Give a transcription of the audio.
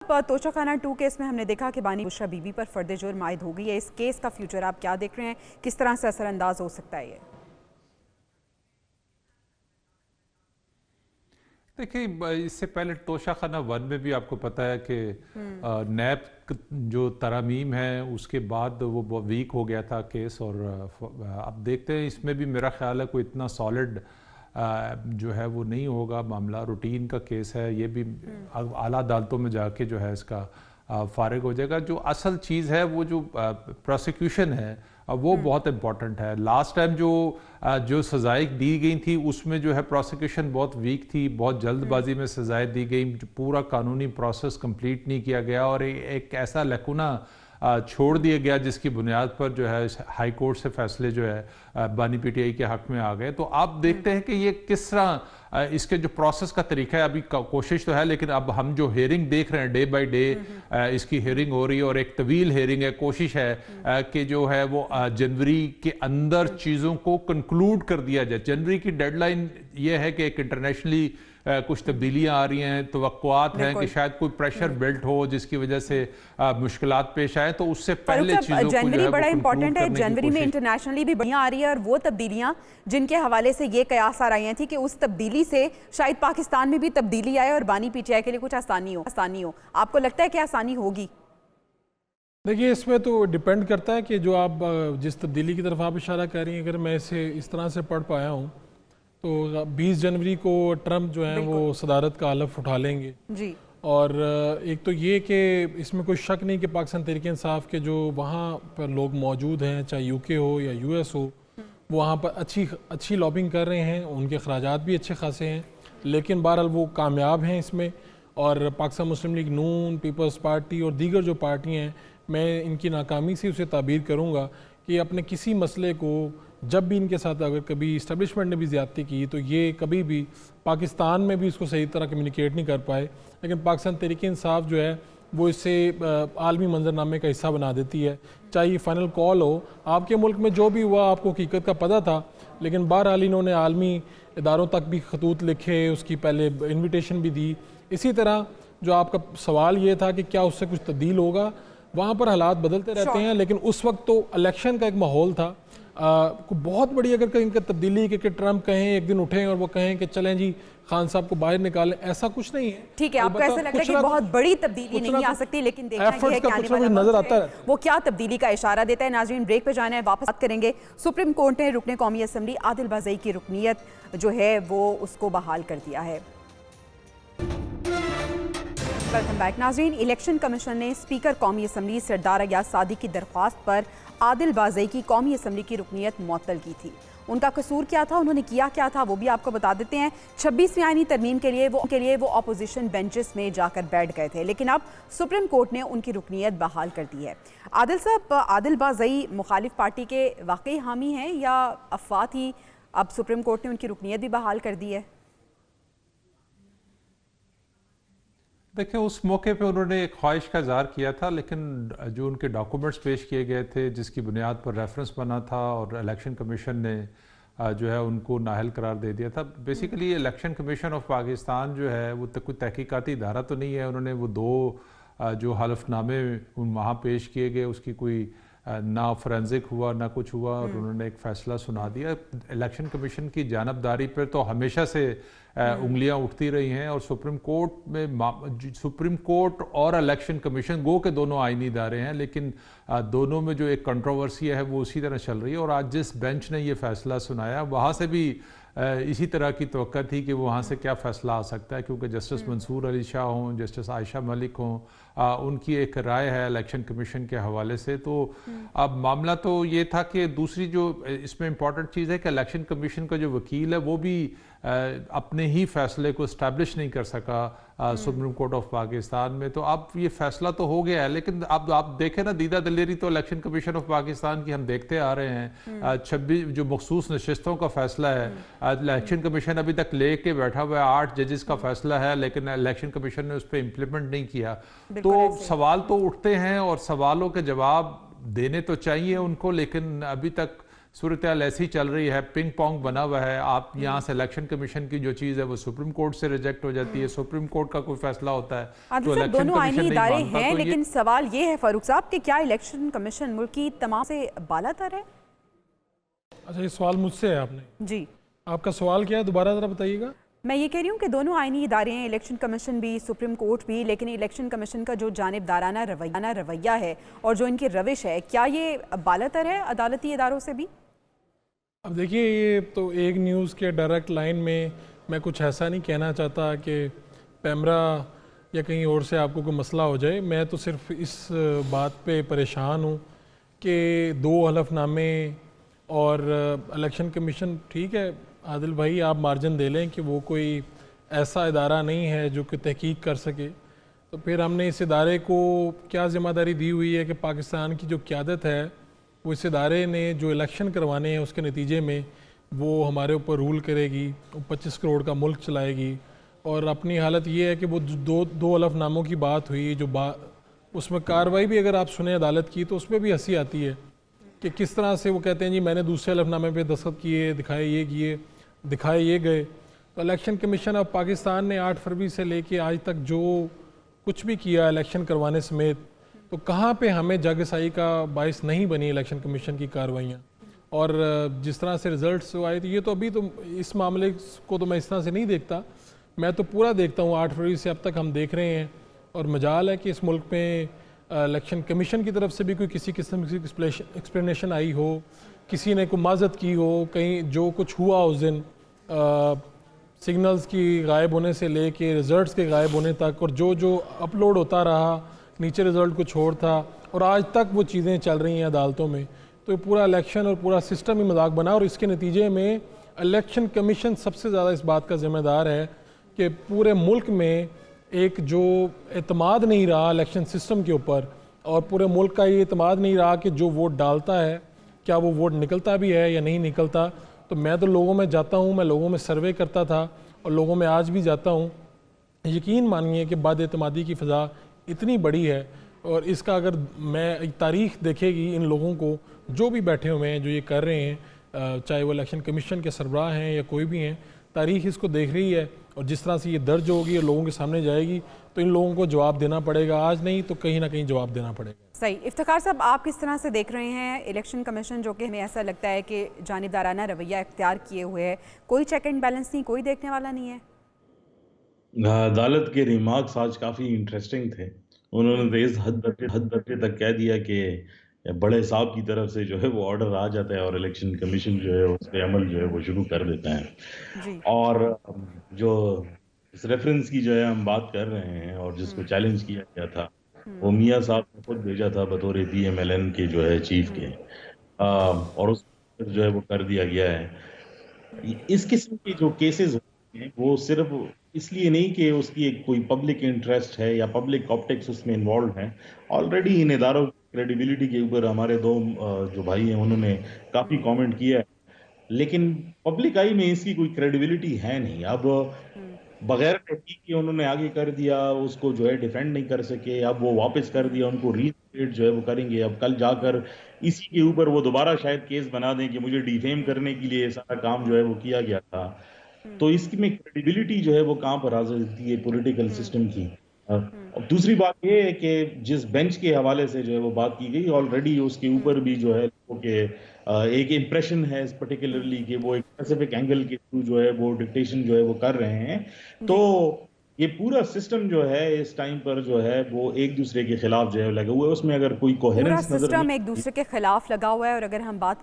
Toshakhana 2 case में हमने देखा कि बानी बुशरा बीबी पर फर्द जुर्म आयद हो गई है। इस केस का फ्यूचर आप क्या देख रहे हैं, किस तरह से असरअंदाज हो सकता है ये? देखिए, इससे पहले तोशाखाना 1 में भी आपको पता है कि नैब जो तरमीम है उसके बाद वो वीक हो गया था केस। और अब देखते हैं इसमें भी मेरा ख्याल है कोई इतना सॉलिड जो है वो नहीं होगा। मामला रूटीन का केस है, ये भी आला अदालतों में जाके जो है इसका फारिग हो जाएगा। जो असल चीज़ है वो जो प्रोसिक्यूशन है वो बहुत इम्पॉर्टेंट है। लास्ट टाइम जो सज़ाएं दी गई थी उसमें जो है प्रोसिक्यूशन बहुत वीक थी, बहुत जल्दबाजी में सज़ाएं दी गई, पूरा कानूनी प्रोसेस कंप्लीट नहीं किया गया और एक ऐसा लकुना छोड़ दिया गया जिसकी बुनियाद पर जो है हाई कोर्ट से फैसले जो है बानी पीटीआई के हक में आ गए। तो आप देखते हैं कि ये किस तरह इसके जो प्रोसेस का तरीका है, अभी कोशिश तो है लेकिन अब हम जो हेयरिंग देख रहे हैं डे बाय डे इसकी हेयरिंग हो रही है और एक तवील हेयरिंग है। कोशिश है कि जो है वो जनवरी के अंदर चीज़ों को कंक्लूड कर दिया जाए। जनवरी की डेडलाइन ये है कि एक इंटरनेशनली कुछ तब्दीलियां आ रही हैं, तवक्कुआत हैं कि शायद कोई प्रेशर बिल्ट हो जिसकी वजह से मुश्किलात पेश आए, तो उससे पहले चीजों को जनवरी बड़ा इंपॉर्टेंट है। जनवरी में इंटरनेशनली भी बढ़ियां आ रही है और वो तब्दीलियां जिनके हवाले से ये कयास आ रही थी कि उस तब्दीली से शायद पाकिस्तान में भी तब्दीली आए और बानी पीटीआई के लिए कुछ आसानी हो। आपको लगता है कि आसानी होगी? देखिए, इसमें तो डिपेंड करता है कि जो आप जिस तब्दीली की तरफ आप इशारा कर रही हैं, अगर मैं इसे इस तरह से पढ़ पाया हूँ तो 20 जनवरी को ट्रंप जो है वो सदारत का हलफ उठा लेंगे जी। और एक तो ये कि इसमें कोई शक नहीं कि पाकिस्तान तहरीक-ए-इंसाफ के जो वहाँ पर लोग मौजूद हैं, चाहे यूके हो या यूएस हो, वो वहाँ पर अच्छी लॉबिंग कर रहे हैं, उनके अखराजात भी अच्छे खासे हैं, लेकिन बहरहाल वो कामयाब हैं इसमें। और पाकिस्तान मुस्लिम लीग नून, पीपल्स पार्टी और दीगर जो पार्टियाँ हैं, मैं इनकी नाकामी से उसे ताबीर करूँगा कि अपने किसी मसले को जब भी इनके साथ अगर कभी इस्टेब्लिशमेंट ने भी ज़्यादती की तो ये कभी भी पाकिस्तान में भी इसको सही तरह कम्युनिकेट नहीं कर पाए, लेकिन पाकिस्तान तहरीक-ए-इंसाफ जो है वो इसे आलमी मंजरनामे का हिस्सा बना देती है। चाहे ये फ़ाइनल कॉल हो, आपके मुल्क में जो भी हुआ आपको हकीकत का पता था, लेकिन बहरहाल इन्होंने आलमी इदारों तक भी खतूत लिखे, उसकी पहले इन्विटेशन भी दी। इसी तरह जो आपका सवाल ये था कि क्या उससे कुछ तब्दील होगा, वहाँ पर हालात बदलते रहते हैं, लेकिन उस वक्त तो इलेक्शन का एक माहौल था। बहुत बड़ी अगर कहीं का तब्दीली कि ट्रंप कहें एक दिन उठें और वो कहें कि चलें जी खान साहब को बाहर निकालें, ऐसा कुछ नहीं है। ठीक है, आपको ऐसा लगता है कि बहुत बड़ी तब्दीली नहीं आ सकती, लेकिन देखना ये है कि आने वाला नजर आता है वो क्या तब्दीली का इशारा देता है। नाज़रीन, ब्रेक पे जाना है, वापस बात करेंगे। सुप्रीम कोर्ट ने रुकने कौमी असम्बली आदिल बाज़ई की रुकनीत जो है वो उसको बहाल कर दिया है। वेलकम बैक नाज़रीन। इलेक्शन कमीशन ने स्पीकर कौमी असम्बली सरदार अयाज सादी की दरख्वास्त पर आदिल बाज़ई की कौमी असम्बली की रुकनीत मुअत्तल की थी। उनका कसूर क्या था, उन्होंने किया क्या था, वो भी आपको बता देते हैं। 26वीं आईनी तरमीम के लिए वो अपोजिशन बेंचेस में जाकर बैठ गए थे, लेकिन अब सुप्रीम कोर्ट ने उनकी रुकनीत बहाल कर दी है। आदिल साहब, आदिल बाज़ई मुखालिफ पार्टी के वाकई हामी हैं या अफवाह थी? अब सुप्रीम कोर्ट ने उनकी रुकनीत भी बहाल कर दी है। देखिए, उस मौके पे उन्होंने एक ख्वाहिश का इज़हार किया था, लेकिन जो उनके डॉक्यूमेंट्स पेश किए गए थे जिसकी बुनियाद पर रेफरेंस बना था और इलेक्शन कमीशन ने जो है उनको नाअहल करार दे दिया था। Basically election commission of Pakistan जो है वो कोई तहकीकाती इदारा तो नहीं है। उन्होंने वो दो जो हलफनामे वहाँ पेश किए गए उसकी कोई ना फोरेंसिक हुआ ना कुछ हुआ और उन्होंने एक फ़ैसला सुना दिया। इलेक्शन कमीशन की जानबदारी पर तो हमेशा से उंगलियां उठती रही हैं और सुप्रीम कोर्ट और इलेक्शन कमीशन गो के दोनों आईनी इदारे हैं, लेकिन दोनों में जो एक कंट्रोवर्सी है वो उसी तरह चल रही है। और आज जिस बेंच ने ये फैसला सुनाया वहाँ से भी इसी तरह की तवक्का थी कि वहाँ से क्या फ़ैसला आ सकता है, क्योंकि जस्टिस मंसूर अली शाह हों, जस्टिस आयशा मलिक हों, उनकी एक राय है इलेक्शन कमीशन के हवाले से। तो अब मामला तो ये था कि दूसरी जो इसमें इम्पॉर्टेंट चीज़ है कि इलेक्शन कमीशन का जो वकील है वो भी अपने ही फैसले को इस्टेब्लिश नहीं कर सका सुप्रीम कोर्ट ऑफ पाकिस्तान में। तो अब ये फैसला तो हो गया है, लेकिन अब आप देखें ना, दीदा दलेरी तो इलेक्शन कमीशन ऑफ पाकिस्तान की हम देखते आ रहे हैं। 26 जो मखसूस नशिस्तों का फैसला है, इलेक्शन कमीशन अभी तक लेके बैठा हुआ है। 8 जजेस का फैसला है, लेकिन इलेक्शन कमीशन ने उस पर इम्प्लीमेंट नहीं किया। तो सवाल तो उठते हैं और सवालों के जवाब देने तो चाहिए उनको, लेकिन अभी तक सूरत हाल ऐसी चल रही है, पिंग पोंग बना हुआ है। आप यहाँ से इलेक्शन कमीशन की जो चीज़ है वो सुप्रीम कोर्ट से रिजेक्ट हो जाती है, सुप्रीम कोर्ट का कोई फैसला होता है आदिल साहब, दोनों आईनी इदारे हैं, लेकिन सवाल ये है फारूक साहब कि क्या इलेक्शन कमीशन मुल्क की तमाम से बालातर है? अच्छा, ये सवाल मुझसे है आपने? जी, आपका सवाल क्या है, दोबारा ज़रा बताइएगा। मैं ये कह रही हूँ कि दोनों आईनी इदारे हैं, इलेक्शन कमीशन भी, सुप्रीम कोर्ट भी, लेकिन इलेक्शन कमीशन का जो जानिबदाराना रवैया है और जो इनकी रविश है, क्या ये बालातर है अदालती इदारों से भी? अब देखिए, ये तो एक न्यूज़ के डायरेक्ट लाइन में मैं कुछ ऐसा नहीं कहना चाहता कि पैमरा या कहीं और से आपको कोई मसला हो जाए। मैं तो सिर्फ इस बात पे परेशान हूँ कि 2 हलफनामे और इलेक्शन कमीशन, ठीक है आदिल भाई, आप मार्जिन दे लें कि वो कोई ऐसा इदारा नहीं है जो कि तहकीक कर सके, तो फिर हमने इस इदारे को क्या ज़िम्मेदारी दी हुई है कि पाकिस्तान की जो क़यादत है वो इस इदारे ने जो इलेक्शन करवाने हैं उसके नतीजे में वो हमारे ऊपर रूल करेगी, वो 25 करोड़ का मुल्क चलाएगी। और अपनी हालत ये है कि वो दो हलफनामों की बात हुई, जो उसमें कार्रवाई भी अगर आप सुने अदालत की तो उसमें भी हंसी आती है कि किस तरह से वो कहते हैं जी मैंने दूसरे हलफनामे पे दस्तखत किए, दिखाए ये गए। तो इलेक्शन कमीशन ऑफ पाकिस्तान ने 8 फरवरी से लेके आज तक जो कुछ भी किया इलेक्शन करवाने समेत, तो कहाँ पे हमें जागसाई का बायस नहीं बनी इलेक्शन कमीशन की कार्रवाइयाँ। और जिस तरह से रिजल्ट्स आए, तो ये तो अभी तो इस मामले को तो मैं इस तरह से नहीं देखता, मैं तो पूरा देखता हूँ। 8 फरवरी से अब तक हम देख रहे हैं और मजाल है कि इस मुल्क में इलेक्शन कमीशन की तरफ से भी कोई किसी किस्म की एक्सप्लेनेशन आई हो, किसी ने कोई माजत की हो, कहीं जो कुछ हुआ उस दिन सिग्नल्स की गायब होने से लेके रिज़ल्ट्स के गायब होने तक, और जो अपलोड होता रहा नीचे रिज़ल्ट कुछ और था, और आज तक वो चीज़ें चल रही हैं अदालतों में। तो पूरा इलेक्शन और पूरा सिस्टम ही मजाक बना, और इसके नतीजे में इलेक्शन कमीशन सबसे ज़्यादा इस बात का ज़िम्मेदार है कि पूरे मुल्क में एक जो एतमाद नहीं रहा इलेक्शन सिस्टम के ऊपर, और पूरे मुल्क का ये एतमाद नहीं रहा कि जो वोट डालता है क्या वो वोट निकलता भी है या नहीं निकलता। तो मैं तो लोगों में जाता हूँ, मैं लोगों में सर्वे करता था और लोगों में आज भी जाता हूँ। यकीन मानिए कि बदएतमादी की फ़ज़ा इतनी बड़ी है, और इसका अगर मैं तारीख़ देखेगी इन लोगों को जो भी बैठे हुए हैं जो ये कर रहे हैं, चाहे वो इलेक्शन कमीशन के सरबराह हैं या कोई भी हैं, तारीख़ इसको देख रही है। और जिस तरह से ये दर्ज होगी और लोगों के सामने जाएगी तो इन लोगों को जवाब देना पड़ेगा, आज नहीं तो कहीं ना कहीं जवाब देना पड़ेगा। सही। इफ्तिखार साहब, आप किस तरह से देख रहे हैं इलेक्शन कमीशन, जो कि हमें ऐसा लगता है कि जानिबदाराना रवैया इख्तियार किए हुए है, कोई चेक एंड बैलेंस नहीं, कोई देखने वाला नहीं है? अदालत के रिमार्क्स आज काफ़ी इंटरेस्टिंग थे। उन्होंने तो इस हद दर्जे तक कह दिया कि बड़े साहब की तरफ से जो है वो ऑर्डर आ जाता है और इलेक्शन कमीशन जो है उस पे अमल जो है वो शुरू कर देता है। जी। और जो इस रेफरेंस की जो है हम बात कर रहे हैं और जिसको चैलेंज किया गया था, वो मियाँ साहब ने खुद भेजा था बतौर PMLN के जो है चीफ के, और उस जो है वो कर दिया गया है। इस किस्म के जो केसेस होते हैं वो सिर्फ इसलिए नहीं कि उसकी एक कोई पब्लिक इंटरेस्ट है या पब्लिक ऑप्टिक्स उसमें इन्वॉल्व है। ऑलरेडी इन इदारों की क्रेडिबिलिटी के ऊपर हमारे 2 जो भाई हैं उन्होंने काफ़ी कमेंट किया है, लेकिन पब्लिक आई में इसकी कोई क्रेडिबिलिटी है नहीं। अब बगैर तहकीक के उन्होंने आगे कर दिया, उसको जो है डिफेंड नहीं कर सके, अब वो वापस कर दिया, उनको रीइंस्टेट जो है वो करेंगे। अब कल जाकर इसी के ऊपर वो दोबारा शायद केस बना दें कि मुझे डिफेम करने के लिए सारा काम जो है वो किया गया था। तो इसमें क्रेडिबिलिटी जो है वो कहाँ पर आ सकती है पॉलिटिकल सिस्टम की। और दूसरी बात ये है कि जिस बेंच के हवाले से जो है वो बात की गई, ऑलरेडी उसके ऊपर भी जो है लोगों के एक इम्प्रेशन है पर्टिकुलरली कि वो एक स्पेसिफिक एंगल के थ्रू जो है वो डिक्टेशन जो है वो कर रहे हैं। तो ये पूरा सिस्टम जो है इस टाइम पर जो है वो एक दूसरे के खिलाफ जो है लगा हुआ है। उसमें अगर कोई कोहेरेंस नजर सिस्टम एक दूसरे के खिलाफ लगा हुआ है। और अगर हम बात